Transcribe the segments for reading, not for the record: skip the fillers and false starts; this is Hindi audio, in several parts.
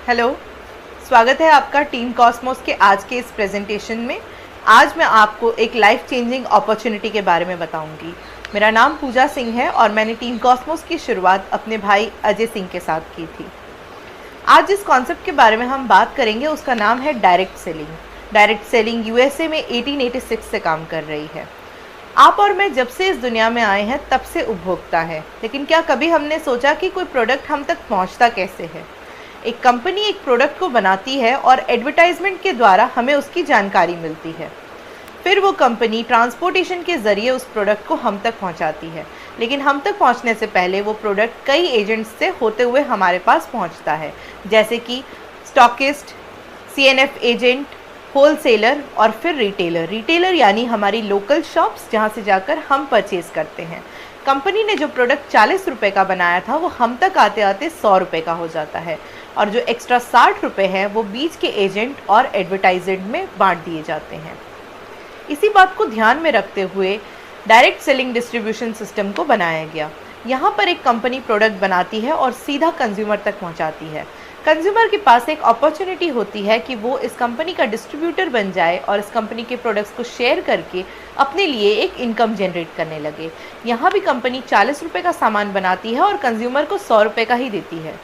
हेलो, स्वागत है आपका टीम कॉस्मोस के आज के इस प्रेजेंटेशन में। आज मैं आपको एक लाइफ चेंजिंग अपॉर्चुनिटी के बारे में बताऊंगी। मेरा नाम पूजा सिंह है और मैंने टीम कॉस्मोस की शुरुआत अपने भाई अजय सिंह के साथ की थी। आज जिस कॉन्सेप्ट के बारे में हम बात करेंगे उसका नाम है direct selling. Direct selling USA में 1886 से काम कर रही है। आप और मैं जब से इस दुनिया में आए हैं तब से उपभोक्ता है, लेकिन क्या कभी हमने सोचा कि कोई प्रोडक्ट हम तक पहुंचता कैसे है? एक कंपनी एक प्रोडक्ट को बनाती है और एडवर्टाइजमेंट के द्वारा हमें उसकी जानकारी मिलती है। फिर वो कंपनी ट्रांसपोर्टेशन के ज़रिए उस प्रोडक्ट को हम तक पहुंचाती है, लेकिन हम तक पहुंचने से पहले वो प्रोडक्ट कई एजेंट्स से होते हुए हमारे पास पहुंचता है, जैसे कि स्टॉकिस्ट, सीएनएफ एजेंट, होलसेलर और फिर रिटेलर। रिटेलर यानी हमारी लोकल शॉप्स जहाँ से जाकर हम परचेज़ करते हैं। कंपनी ने जो प्रोडक्ट 40 रुपये का बनाया था वो हम तक आते आते 100 रुपये का हो जाता है, और जो एक्स्ट्रा 60 रुपये हैं वो बीच के एजेंट और एडवर्टाइजेंट में बांट दिए जाते हैं। इसी बात को ध्यान में रखते हुए डायरेक्ट सेलिंग डिस्ट्रीब्यूशन सिस्टम को बनाया गया। यहाँ पर एक कंपनी प्रोडक्ट बनाती है और सीधा कंज्यूमर तक पहुँचाती है। कंज्यूमर के पास एक अपॉर्चुनिटी होती है कि वो इस कंपनी का डिस्ट्रीब्यूटर बन जाए और इस कंपनी के प्रोडक्ट्स को शेयर करके अपने लिए एक इनकम जनरेट करने लगे। यहाँ भी कंपनी 40 रुपये का सामान बनाती है और कंज्यूमर को 100 रुपये का ही देती है,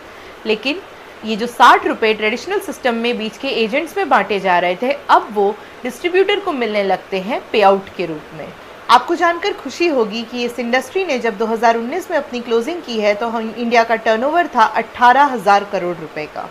लेकिन ये जो 60 रुपये ट्रेडिशनल सिस्टम में बीच के एजेंट्स में बांटे जा रहे थे, अब वो डिस्ट्रीब्यूटर को मिलने लगते हैं पे आउट के रूप में। आपको जानकर खुशी होगी कि इस इंडस्ट्री ने जब 2019 में अपनी क्लोजिंग की है तो इंडिया का टर्नओवर था 18,000 करोड़ रुपए का,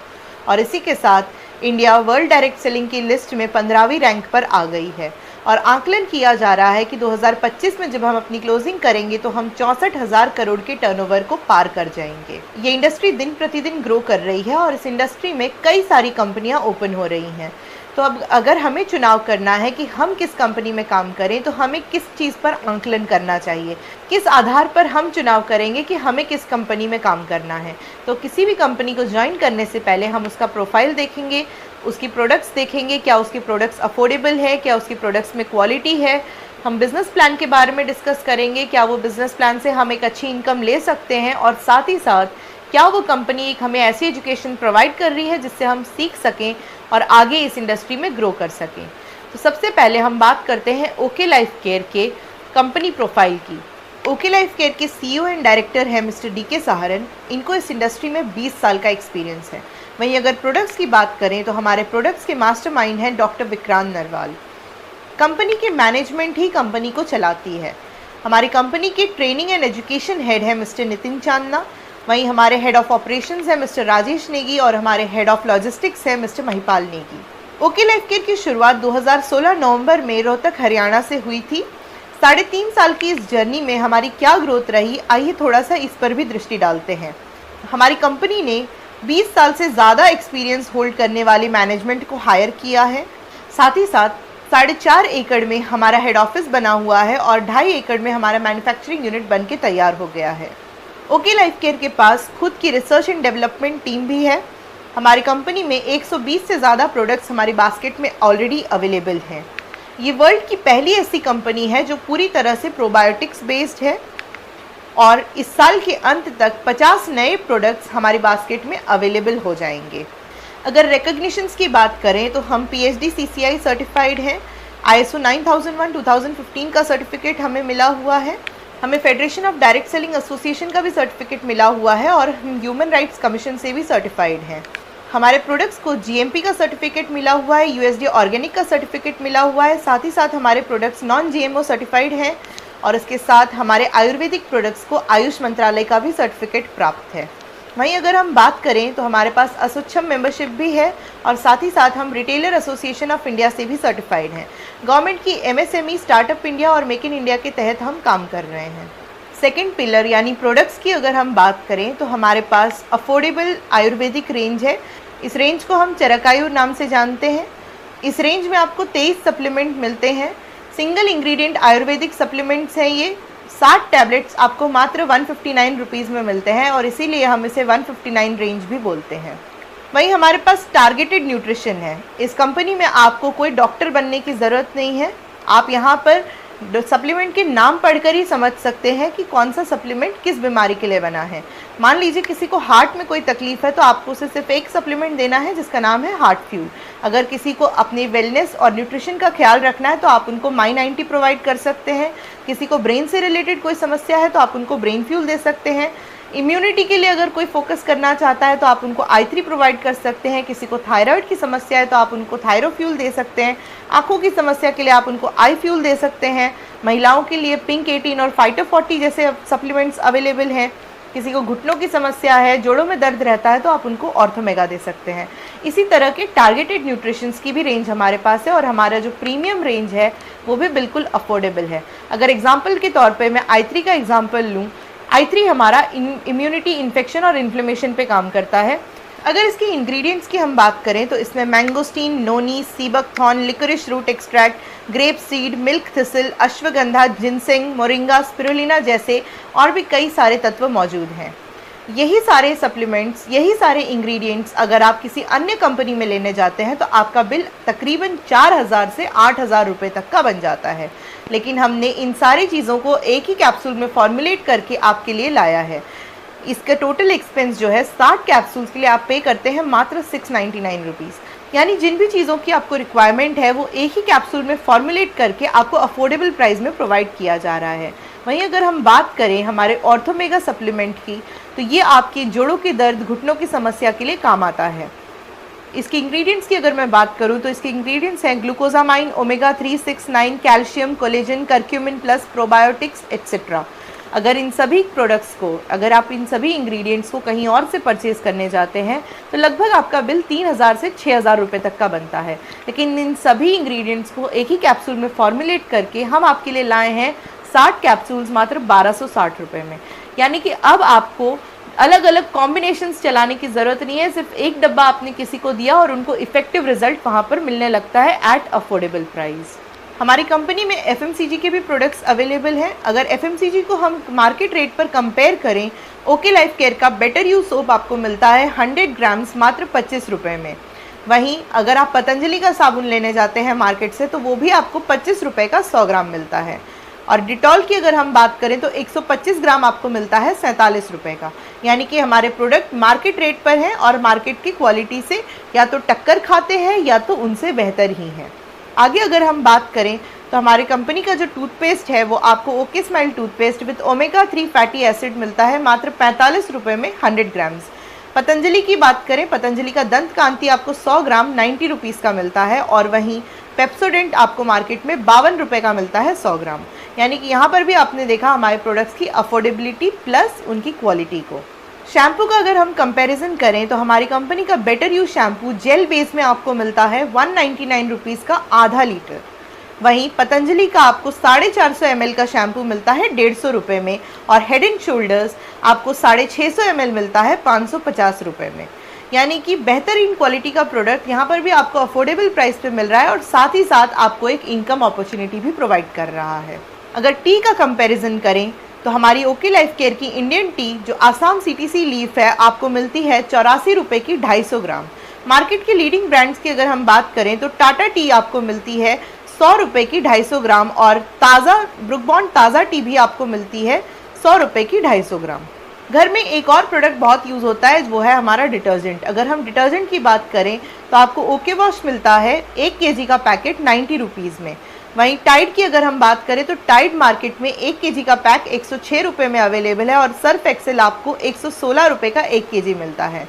और इसी के साथ इंडिया वर्ल्ड डायरेक्ट सेलिंग की लिस्ट में 15वीं रैंक पर आ गई है। और आकलन किया जा रहा है कि 2025 में जब हम अपनी क्लोजिंग करेंगे तो हम 64,000 करोड़ के टर्नओवर को पार कर जाएंगे। ये इंडस्ट्री दिन प्रतिदिन ग्रो कर रही है और इस इंडस्ट्री में कई सारी कंपनियां ओपन हो रही हैं। तो अब अगर हमें चुनाव करना है कि हम किस कंपनी में काम करें तो हमें किस चीज़ पर आंकलन करना चाहिए, किस आधार पर हम चुनाव करेंगे कि हमें किस कंपनी में काम करना है। तो किसी भी कंपनी को ज्वाइन करने से पहले हम उसका प्रोफाइल देखेंगे, उसकी प्रोडक्ट्स देखेंगे, क्या उसके प्रोडक्ट्स अफोर्डेबल है, क्या उसकी प्रोडक्ट्स में क्वालिटी है। हम बिज़नेस प्लान के बारे में डिस्कस करेंगे, क्या वो बिज़नेस प्लान से हम एक अच्छी इनकम ले सकते हैं, और साथ ही साथ क्या वो कंपनी एक हमें ऐसी एजुकेशन प्रोवाइड कर रही है जिससे हम सीख सकें और आगे इस इंडस्ट्री में ग्रो कर सकें। तो सबसे पहले हम बात करते हैं ओके लाइफ केयर के कंपनी प्रोफाइल की। ओके लाइफ केयर के सीईओ एंड डायरेक्टर हैं मिस्टर डीके सहारन। इनको इस इंडस्ट्री में 20 साल का एक्सपीरियंस है। वहीं अगर प्रोडक्ट्स की बात करें तो हमारे प्रोडक्ट्स के मास्टरमाइंड हैं डॉक्टर विक्रांत नरवाल। कंपनी के मैनेजमेंट ही कंपनी को चलाती है। हमारी कंपनी के ट्रेनिंग एंड एजुकेशन हेड है मिस्टर नितिन चांदना। वहीं हमारे हेड ऑफ ऑपरेशंस है मिस्टर राजेश नेगी और हमारे हेड ऑफ लॉजिस्टिक्स है mister Mahipal Negi. Okay life care की शुरुआत 2016 नवंबर में रोहतक हरियाणा से हुई थी। 3.5 साल की इस जर्नी में हमारी क्या ग्रोथ रही, आइए थोड़ा सा इस पर भी दृष्टि डालते हैं। हमारी कंपनी ने 20 साल से ज़्यादा एक्सपीरियंस होल्ड करने वाले मैनेजमेंट को हायर किया है। साथ ही साथ 4.5 एकड़ में हमारा हेड ऑफिस बना हुआ है और 2.5 एकड़ में हमारा मैन्युफैक्चरिंग यूनिट बन के तैयार हो गया है। ओके लाइफ केयर के पास खुद की रिसर्च एंड डेवलपमेंट टीम भी है। हमारी कंपनी में 120 से ज़्यादा प्रोडक्ट्स हमारी बास्केट में ऑलरेडी अवेलेबल हैं। ये वर्ल्ड की पहली ऐसी कंपनी है जो पूरी तरह से प्रोबायोटिक्स बेस्ड है, और इस साल के अंत तक 50 नए प्रोडक्ट्स हमारी बास्केट में अवेलेबल हो जाएंगे। अगर रिकग्निशंस की बात करें तो हम PhD CCI सर्टिफाइड हैं। ISO 9001:2015 का सर्टिफिकेट हमें मिला हुआ है। हमें federation of direct selling association का भी सर्टिफिकेट मिला हुआ है और हम ह्यूमन राइट्स कमीशन से भी सर्टिफाइड हैं। हमारे प्रोडक्ट्स को GMP का सर्टिफिकेट मिला हुआ है, USDA ऑर्गेनिक का सर्टिफिकेट मिला हुआ है। साथ ही साथ हमारे प्रोडक्ट्स नॉन GMO सर्टिफाइड हैं, और इसके साथ हमारे आयुर्वेदिक प्रोडक्ट्स को आयुष मंत्रालय का भी सर्टिफिकेट प्राप्त है। वहीं अगर हम बात करें तो हमारे पास असोचम मेंबरशिप भी है, और साथ ही साथ हम रिटेलर एसोसिएशन ऑफ इंडिया से भी सर्टिफाइड हैं। गवर्नमेंट की MSME स्टार्टअप इंडिया और मेक इन इंडिया के तहत हम काम कर रहे हैं। सेकेंड पिलर यानी प्रोडक्ट्स की अगर हम बात करें तो हमारे पास अफोर्डेबल आयुर्वेदिक रेंज है। इस रेंज को हम चरकायुर नाम से जानते हैं। इस रेंज में आपको 23 सप्लीमेंट मिलते हैं। सिंगल इंग्रेडिएंट आयुर्वेदिक सप्लीमेंट्स हैं। ये 60 टैबलेट्स आपको मात्र 159 रुपीज़ में मिलते हैं, और इसीलिए हम इसे 159 रेंज भी बोलते हैं। वहीं हमारे पास टारगेटेड न्यूट्रिशन है। इस कंपनी में आपको कोई डॉक्टर बनने की ज़रूरत नहीं है। आप यहाँ पर सप्लीमेंट के नाम पढ़कर ही समझ सकते हैं कि कौन सा सप्लीमेंट किस बीमारी के लिए बना है। मान लीजिए किसी को हार्ट में कोई तकलीफ है तो आपको उसे सिर्फ एक सप्लीमेंट देना है जिसका नाम है हार्ट फ्यूल। अगर किसी को अपनी वेलनेस और न्यूट्रिशन का ख्याल रखना है तो आप उनको माई90 प्रोवाइड कर सकते हैं। किसी को ब्रेन से रिलेटेड कोई समस्या है तो आप उनको ब्रेन फ्यूल दे सकते हैं। इम्यूनिटी के लिए अगर कोई फोकस करना चाहता है तो आप उनको i3 प्रोवाइड कर सकते हैं। किसी को थायराइड की समस्या है तो आप उनको थायरोफ्यूल दे सकते हैं। आँखों की समस्या के लिए आप उनको आई फ्यूल दे सकते हैं। महिलाओं के लिए पिंक 18 और फाइटो40 जैसे सप्लीमेंट्स अवेलेबल हैं। किसी को घुटनों की समस्या है, जोड़ों में दर्द रहता है तो आप उनको ऑर्थोमेगा दे सकते हैं। इसी तरह के टारगेटेड न्यूट्रिशंस की भी रेंज हमारे पास है और हमारा जो प्रीमियम रेंज है वो भी बिल्कुल अफोर्डेबल है। अगर एग्जाम्पल के तौर पे मैं i3 का एग्जाम्पल लूँ, i3 हमारा इम्यूनिटी, इन्फेक्शन और इन्फ्लेमेशन पे काम करता है। अगर इसके इंग्रेडिएंट्स की हम बात करें तो इसमें mangosteen, noni, sea buckthorn, liquorice root extract, grape seed, milk thistle, ashwagandha, ginseng, moringa, spirulina जैसे और भी कई सारे तत्व मौजूद हैं। यही सारे सप्लीमेंट्स, यही सारे इंग्रेडिएंट्स अगर आप किसी अन्य कंपनी में लेने जाते हैं तो आपका बिल तकरीबन 4000 से 8000 रुपये तक का बन जाता है। लेकिन हमने इन सारी चीज़ों को एक ही कैप्सूल में फॉर्मुलेट करके आपके लिए लाया है। इसका टोटल एक्सपेंस जो है 60 कैप्सूल्स के लिए आप पे करते हैं मात्र 699 रुपीज़। यानी जिन भी चीज़ों की आपको रिक्वायरमेंट है वो एक ही कैप्सूल में फॉर्मुलेट करके आपको अफोर्डेबल प्राइस में प्रोवाइड किया जा रहा है। वहीं अगर हम बात करें हमारे ऑर्थोमेगा सप्लीमेंट की तो ये आपके जोड़ों के दर्द, घुटनों की समस्या के लिए काम आता है। इसके इंग्रेडिएंट्स की अगर मैं बात करूं तो इसके इंग्रेडिएंट्स हैं glucosamine, omega 3, 6, 9, calcium, collagen, curcumin plus, probiotics etcetera. अगर इन सभी प्रोडक्ट्स को, अगर आप इन सभी इंग्रेडिएंट्स को कहीं और से परचेज़ करने जाते हैं तो लगभग आपका बिल 3000 से 6000 रुपये तक का बनता है। लेकिन इन सभी इंग्रेडिएंट्स को एक ही कैप्सूल में फॉर्मुलेट करके हम आपके लिए लाए हैं 60 कैप्सूल्स मात्र 1260 रुपये में। यानी कि अब आपको अलग अलग कॉम्बिनेशंस चलाने की ज़रूरत नहीं है। सिर्फ एक डब्बा आपने किसी को दिया और उनको इफेक्टिव रिजल्ट वहाँ पर मिलने लगता है एट अफोर्डेबल प्राइस। हमारी कंपनी में FMCG के भी प्रोडक्ट्स अवेलेबल हैं। अगर FMCG को हम मार्केट रेट पर कंपेयर करें, ओके लाइफ केयर का बेटर यू सोप आपको मिलता है 100 ग्राम्स मात्र 25 रुपये में। वहीं अगर आप पतंजलि का साबुन लेने जाते हैं मार्केट से तो वो भी आपको 25 रुपये का 100 ग्राम मिलता है। और डिटॉल की अगर हम बात करें तो 125 ग्राम आपको मिलता है 47 रुपये का। यानी कि हमारे प्रोडक्ट मार्केट रेट पर हैं और मार्केट की क्वालिटी से या तो टक्कर खाते हैं या तो उनसे बेहतर ही हैं। आगे अगर हम बात करें तो हमारी कंपनी का जो टूथपेस्ट है वो आपको okay smile toothpaste with omega 3 fatty acid मिलता है मात्र 45 रुपये में 100 ग्राम्स। पतंजलि की बात करें, पतंजलि का दंत कांति आपको 100 ग्राम 90 रुपीज़ का मिलता है और वहीं पेप्सोडेंट आपको मार्केट में 52 रुपये का मिलता है 100 ग्राम। यानी कि यहाँ पर भी आपने देखा हमारे प्रोडक्ट्स की अफोर्डेबिलिटी प्लस उनकी क्वालिटी को। शैम्पू का अगर हम कंपैरिजन करें तो हमारी कंपनी का better you shampoo gel base में आपको मिलता है 199 रुपीज़ का आधा लीटर। वहीं पतंजलि का आपको 450 ml का शैम्पू मिलता है 150 रुपये में और हेड एंड शोल्डर्स आपको 650 ml मिलता है 550 रुपये में। यानी कि बेहतरीन क्वालिटी का प्रोडक्ट यहाँ पर भी आपको अफोर्डेबल प्राइस पे मिल रहा है और साथ ही साथ आपको एक इनकम अपॉर्चुनिटी भी प्रोवाइड कर रहा है। अगर टी का कंपैरिजन करें तो हमारी ओके लाइफ केयर की इंडियन टी जो आसाम CTC लीफ है आपको मिलती है 84 रुपये की 250 ग्राम। मार्केट के लीडिंग ब्रांड्स की अगर हम बात करें तो टाटा टी आपको मिलती है 100 रुपये की 250 ग्राम और ताज़ा ब्रुक बॉन्ड ताज़ा टी भी आपको मिलती है 100 रुपये की 250 ग्राम। घर में एक और प्रोडक्ट बहुत यूज़ होता है वो है हमारा डिटर्जेंट। अगर हम डिटर्जेंट की बात करें तो आपको ओके वॉश मिलता है 1 kg का पैकेट 90 रुपीज़ में। वहीं टाइड की अगर हम बात करें तो टाइड मार्केट में 1 kg का पैक 106 रुपये में अवेलेबल है और सर्फ एक्सेल आपको 116 रुपये का 1 kg मिलता है।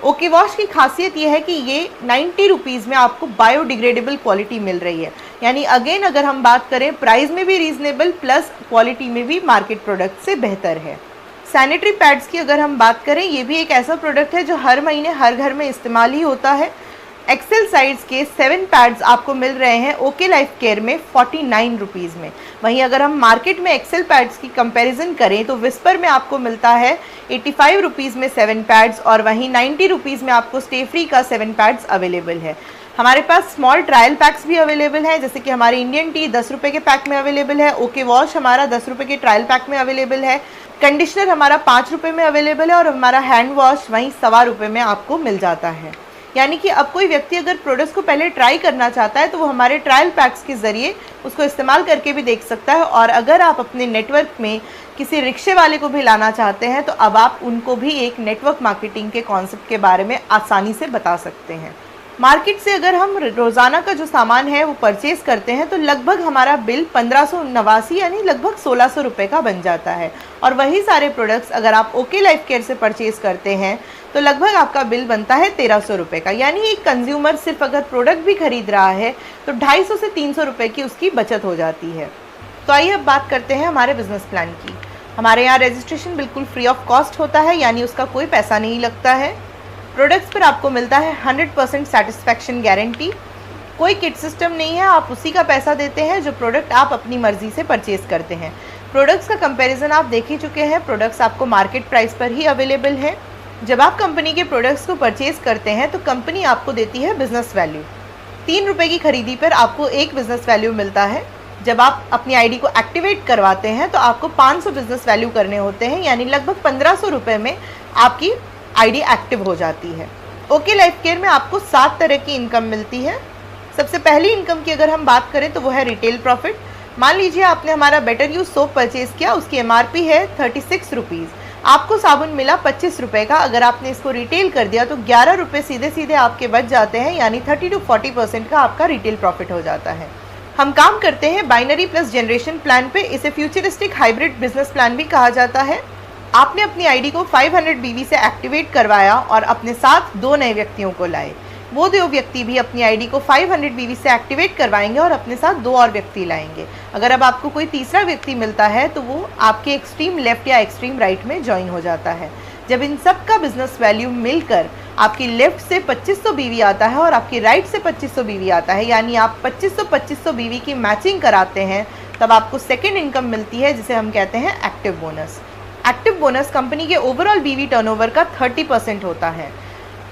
ओके वॉश की खासियत ये है कि ये 90 रुपीज़ में आपको बायोडिग्रेडेबल क्वालिटी मिल रही है। यानी अगेन अगर हम बात करें प्राइस में भी रीजनेबल प्लस क्वालिटी में भी मार्केट प्रोडक्ट से बेहतर है। सैनिटरी पैड्स की अगर हम बात करें ये भी एक ऐसा प्रोडक्ट है जो हर महीने हर घर में इस्तेमाल ही होता है। एक्सेल साइज़ के 7 पैड्स आपको मिल रहे हैं ओके लाइफ केयर में 49 रुपीज़ में। वहीं अगर हम मार्केट में एक्सेल पैड्स की कंपैरिजन करें तो विस्पर में आपको मिलता है 85 रुपीज़ में 7 पैड्स और वहीं 90 रुपीज़ में आपको स्टे फ्री का 7 पैड्स अवेलेबल है। हमारे पास स्मॉल ट्रायल पैक्स भी अवेलेबल हैं, जैसे कि हमारी इंडियन टी 10 रुपये के पैक में अवेलेबल है, ओके वॉश हमारा 10 रुपये के ट्रायल पैक में अवेलेबल है, कंडीशनर हमारा 5 रुपये में अवेलेबल है और हमारा हैंड वॉश वहीं 1.25 रुपये में आपको मिल जाता है। यानी कि अब कोई व्यक्ति अगर प्रोडक्ट्स को पहले ट्राई करना चाहता है तो वो हमारे ट्रायल पैक्स के ज़रिए उसको इस्तेमाल करके भी देख सकता है। और अगर आप अपने नेटवर्क में किसी रिक्शे वाले को भी लाना चाहते हैं तो अब आप उनको भी एक नेटवर्क मार्केटिंग के कॉन्सेप्ट के बारे में आसानी से बता सकते हैं। मार्केट से अगर हम रोज़ाना का जो सामान है वो परचेज़ करते हैं तो लगभग हमारा बिल 1589 यानी लगभग 1600 रुपये का बन जाता है। और वही सारे प्रोडक्ट्स अगर आप ओके लाइफ केयर से परचेज़ करते हैं तो लगभग आपका बिल बनता है 1300 रुपये का। यानी एक कंज्यूमर सिर्फ अगर प्रोडक्ट भी खरीद रहा है तो 250 से 300 रुपये की उसकी बचत हो जाती है। तो आइए अब बात करते हैं हमारे बिजनेस प्लान की। हमारे यहाँ रजिस्ट्रेशन बिल्कुल फ्री ऑफ कॉस्ट होता है, यानी उसका कोई पैसा नहीं लगता है। प्रोडक्ट्स पर आपको मिलता है 100% सेटिस्फैक्शन गारंटी। कोई किट सिस्टम नहीं है, आप उसी का पैसा देते हैं जो प्रोडक्ट आप अपनी मर्जी से परचेज़ करते हैं। प्रोडक्ट्स का कंपैरिजन आप देख ही चुके हैं, प्रोडक्ट्स आपको मार्केट प्राइस पर ही अवेलेबल है। जब आप कंपनी के प्रोडक्ट्स को परचेज़ करते हैं तो कंपनी आपको देती है बिजनेस वैल्यू। 3 रुपये की खरीदी पर आपको एक बिजनेस वैल्यू मिलता है। जब आप अपनी आईडी को एक्टिवेट करवाते हैं तो आपको 500 बिजनेस वैल्यू करने होते हैं, यानी लगभग 1500 रुपये में आपकी आईडी एक्टिव हो जाती है। ओके लाइफ केयर में आपको 7 तरह की इनकम मिलती है। सबसे पहली इनकम की अगर हम बात करें तो वो है रिटेल प्रॉफिट। मान लीजिए आपने हमारा बेटर यूज सोप परचेज किया, उसकी एमआरपी है 36 रुपीज़, आपको साबुन मिला 25 रुपये का। अगर आपने इसको रिटेल कर दिया तो 11 रुपये सीधे सीधे आपके बच जाते हैं, यानी 30 to 40% का आपका रिटेल प्रॉफिट हो जाता है। हम काम करते हैं बाइनरी प्लस जनरेशन प्लान पे। इसे फ्यूचरिस्टिक हाइब्रिड बिजनेस प्लान भी कहा जाता है। आपने अपनी आईडी को 500 BV से एक्टिवेट करवाया और अपने साथ 2 नए व्यक्तियों को लाए। वो 2 व्यक्ति भी अपनी आईडी को 500 BV से एक्टिवेट करवाएंगे और अपने साथ 2 और व्यक्ति लाएंगे। अगर अब आपको कोई तीसरा व्यक्ति मिलता है तो वो आपके एक्सट्रीम लेफ्ट या एक्सट्रीम राइट में ज्वाइन हो जाता है। जब इन सब का बिजनेस वैल्यू मिलकर आपकी लेफ्ट से 2500 BV आता है और आपकी राइट से 2500 BV आता है, यानी आप 2500 BV की मैचिंग कराते हैं, तब आपको सेकेंड इनकम मिलती है जिसे हम कहते हैं active bonus. Active bonus company के ओवरऑल BV टर्नओवर का 30% होता है।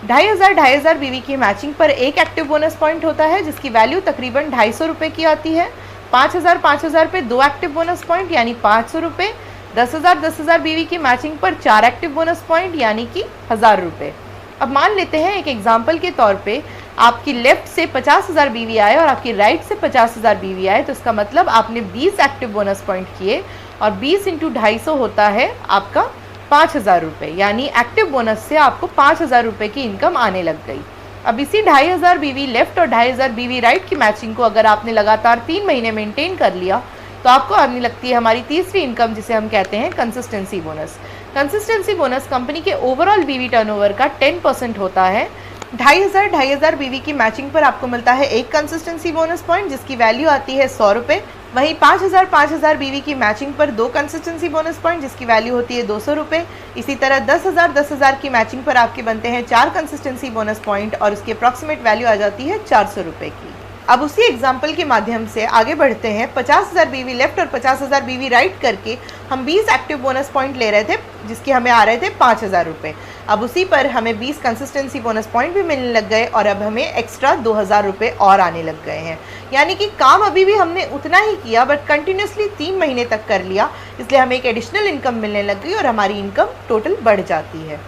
2500 BV की मैचिंग पर एक एक्टिव बोनस पॉइंट होता है जिसकी वैल्यू तकरीबन 250 रुपये की आती है। 5000 पे 2 एक्टिव बोनस पॉइंट यानी 500 रुपये। 10,000 BV की मैचिंग पर 4 एक्टिव बोनस पॉइंट यानी कि 1000 रुपये। अब मान लेते हैं एक एग्जाम्पल के तौर पे आपकी लेफ्ट से 50,000 BV आए और आपकी राइट से 50,000 BV आए, तो इसका मतलब आपने 20 एक्टिव बोनस पॉइंट किए और 20 × 250 होता है आपका 5,000 रुपये, यानी एक्टिव बोनस से आपको 5,000 रुपये की इनकम आने लग गई। अब इसी 2,500 BV लेफ्ट और 2,500 BV राइट की मैचिंग को अगर आपने लगातार 3 महीने मेंटेन कर लिया तो आपको आने लगती है हमारी तीसरी इनकम जिसे हम कहते हैं consistency bonus. Consistency bonus company के ओवरऑल BV टर्नओवर का 10% होता है। 2,500 BV की मैचिंग पर आपको मिलता है एक कंसिस्टेंसी बोनस पॉइंट जिसकी वैल्यू आती है 100 रुपये। वहीं 5,000 BV की मैचिंग पर 2 कंसिस्टेंसी बोनस पॉइंट जिसकी वैल्यू होती है 200 रुपये। इसी तरह 10,000 की मैचिंग पर आपके बनते हैं 4 कंसिस्टेंसी बोनस पॉइंट और उसकी अप्रॉक्सीमेट वैल्यू आ जाती है 400 रुपये की। अब उसी एग्जाम्पल के माध्यम से आगे बढ़ते हैं। 50,000 BV लेफ्ट और 50,000 BV राइट करके हम 20 एक्टिव बोनस पॉइंट ले रहे थे जिसके हमें आ रहे थे 5,000 रुपये। अब उसी पर हमें 20 कंसिस्टेंसी बोनस पॉइंट भी मिलने लग गए और अब हमें एक्स्ट्रा 2,000 रुपये और आने लग गए हैं। यानी कि काम अभी भी हमने उतना ही किया बट कंटिन्यूसली 3 महीने तक कर लिया, इसलिए हमें एक एडिशनल इनकम मिलने लग गई और हमारी इनकम टोटल बढ़ जाती है।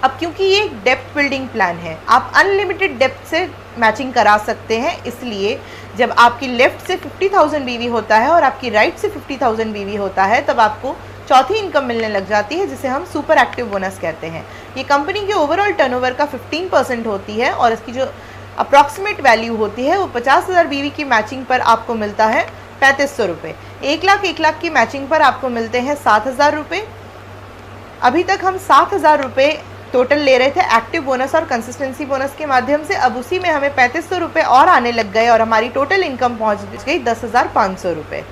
अब क्योंकि ये एक डेप्थ बिल्डिंग प्लान है, आप अनलिमिटेड डेप्थ से मैचिंग करा सकते हैं, इसलिए जब आपकी लेफ्ट से 50,000 BV होता है और आपकी राइट से 50,000 BV होता है तब आपको चौथी इनकम मिलने लग जाती है जिसे हम सुपर एक्टिव बोनस कहते हैं। ये कंपनी के ओवरऑल टर्नओवर का 15% होती है और इसकी जो अप्रॉक्सीमेट वैल्यू होती है वो 50,000 BV की मैचिंग पर आपको मिलता है 3,500 रुपये। 1 लाख की मैचिंग पर आपको मिलते हैं 7,000 रुपये। अभी तक हम 7,000 रुपये टोटल ले रहे थे एक्टिव बोनस और कंसिस्टेंसी बोनस के माध्यम से। अब उसी में हमें 3,500 रुपये और आने लग गए और हमारी टोटल इनकम पहुंच गई 10,500 रुपये।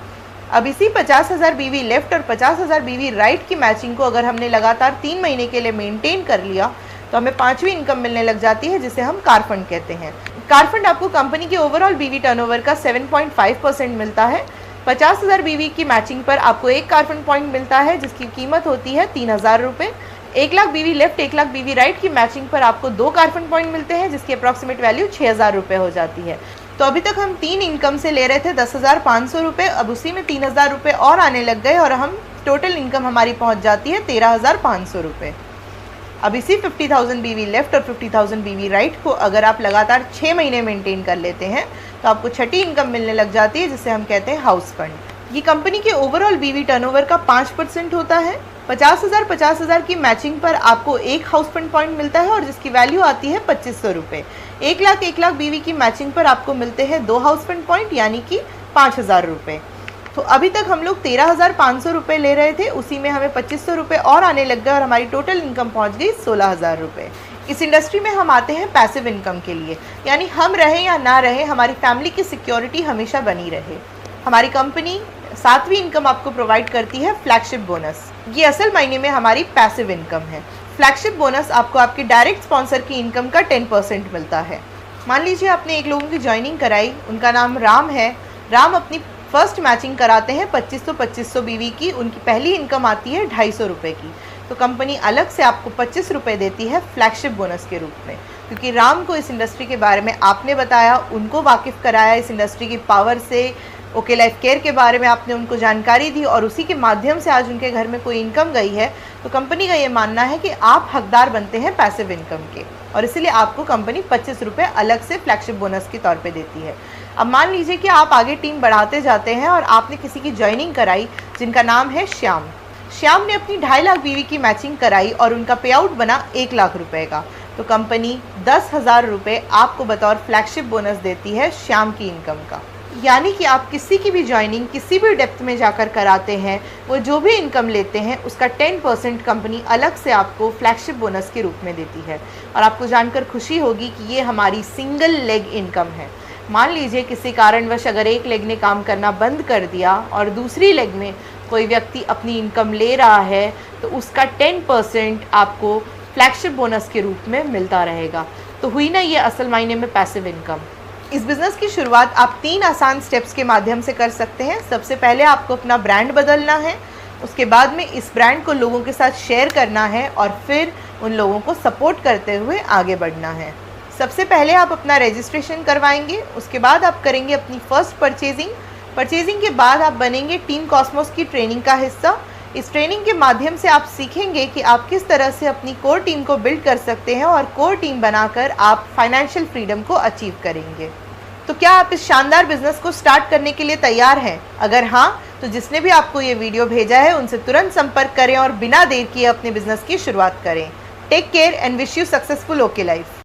अब इसी 50,000 BV लेफ्ट और 50,000 BV राइट की मैचिंग को अगर हमने लगातार 3 महीने के लिए मेंटेन कर लिया तो हमें 5वीं इनकम मिलने लग जाती है जिसे हम कार फंड कहते हैं। कार फंड आपको कंपनी के ओवरऑल BV टर्नओवर का 7.5% मिलता है। 50,000 BV की मैचिंग पर आपको एक कार फंड पॉइंट मिलता है जिसकी कीमत होती है 3,000 रुपये। 1 lakh BV left 1 lakh BV right की मैचिंग पर आपको 2 कार फंड पॉइंट मिलते हैं जिसकी अप्रॉक्सीमेट वैल्यू 6,000 रुपये हो जाती है। तो अभी तक हम 3 इनकम से ले रहे थे 10,500 रुपये, अब उसी में 3,000 रुपये और आने लग गए और हम टोटल इनकम हमारी पहुंच जाती है 13,500 रुपये। अब इसी 50,000 BV लेफ्ट और 50,000 BV राइट को अगर आप लगातार 6 महीने मेंटेन कर लेते हैं तो आपको छठी इनकम मिलने लग जाती है, जिसे हम कहते हैं हाउस फंड। ये कंपनी के ओवरऑल BV टर्नओवर का 5% होता है। 50,000 की मैचिंग पर आपको एक हाउस फंड पॉइंट मिलता है और जिसकी वैल्यू आती है 2500 रुपये। 1 लाख BV की मैचिंग पर आपको मिलते हैं 2 हाउस फंड पॉइंट यानी कि 5,000 रुपये। तो अभी तक हम लोग 13,500 रुपये ले रहे थे, उसी में हमें 2500 रुपये और आने लग गए और हमारी टोटल इनकम पहुंच गई 16,000 रुपये। इस इंडस्ट्री में हम आते हैं पैसिव इनकम के लिए, यानी हम रहें या ना रहें हमारी फैमिली की सिक्योरिटी हमेशा बनी रहे। हमारी कंपनी 7वीं इनकम आपको प्रोवाइड करती है फ्लैगशिप बोनस। ये असल मायने में हमारी पैसिव इनकम है। फ्लैगशिप बोनस आपको आपके डायरेक्ट स्पॉन्सर की इनकम का 10% मिलता है। मान लीजिए आपने एक लोगों की ज्वाइनिंग कराई, उनका नाम राम है। राम अपनी फर्स्ट मैचिंग कराते हैं 2500 BV की, उनकी पहली इनकम आती है 250 रुपये की। तो कंपनी अलग से आपको 25 रुपये देती है फ्लैगशिप बोनस के रूप में, क्योंकि राम को इस इंडस्ट्री के बारे में आपने बताया, उनको वाकिफ़ कराया इस इंडस्ट्री की पावर से, ओके लाइफ केयर के बारे में आपने उनको जानकारी दी और उसी के माध्यम से आज उनके घर में कोई इनकम गई है। तो कंपनी का ये मानना है कि आप हकदार बनते हैं पैसिव इनकम के, और इसीलिए आपको कंपनी 25 रुपये अलग से फ्लैगशिप बोनस के तौर पे देती है। अब मान लीजिए कि आप आगे टीम बढ़ाते जाते हैं और आपने किसी की ज्वाइनिंग कराई जिनका नाम है श्याम। श्याम ने अपनी 2.5 लाख BV की मैचिंग कराई और उनका पे आउट बना 1 लाख रुपये का। तो कंपनी 10,000 रुपये आपको बतौर फ्लैगशिप बोनस देती है श्याम की इनकम का। यानी कि आप किसी की भी ज्वाइनिंग किसी भी डेप्थ में जाकर कराते हैं, वो जो भी इनकम लेते हैं उसका 10% कंपनी अलग से आपको फ्लैगशिप बोनस के रूप में देती है। और आपको जानकर खुशी होगी कि ये हमारी सिंगल लेग इनकम है। मान लीजिए किसी कारणवश अगर एक लेग ने काम करना बंद कर दिया और दूसरी लेग में कोई व्यक्ति अपनी इनकम ले रहा है, तो उसका 10% आपको फ्लैगशिप बोनस के रूप में मिलता रहेगा। तो हुई ना ये असल मायने में पैसिव इनकम। इस बिज़नेस की शुरुआत आप 3 आसान स्टेप्स के माध्यम से कर सकते हैं। सबसे पहले आपको अपना ब्रांड बदलना है, उसके बाद में इस ब्रांड को लोगों के साथ शेयर करना है और फिर उन लोगों को सपोर्ट करते हुए आगे बढ़ना है। सबसे पहले आप अपना रजिस्ट्रेशन करवाएंगे, उसके बाद आप करेंगे अपनी फर्स्ट परचेजिंग के बाद आप बनेंगे टीम कॉस्मोस की ट्रेनिंग का हिस्सा। इस ट्रेनिंग के माध्यम से आप सीखेंगे कि आप किस तरह से अपनी कोर टीम को बिल्ड कर सकते हैं और कोर टीम बनाकर आप फाइनेंशियल फ्रीडम को अचीव करेंगे। तो क्या आप इस शानदार बिजनेस को स्टार्ट करने के लिए तैयार हैं? अगर हाँ, तो जिसने भी आपको ये वीडियो भेजा है उनसे तुरंत संपर्क करें और बिना देर किए अपने बिजनेस की शुरुआत करें। Take care and wish you successful okay life.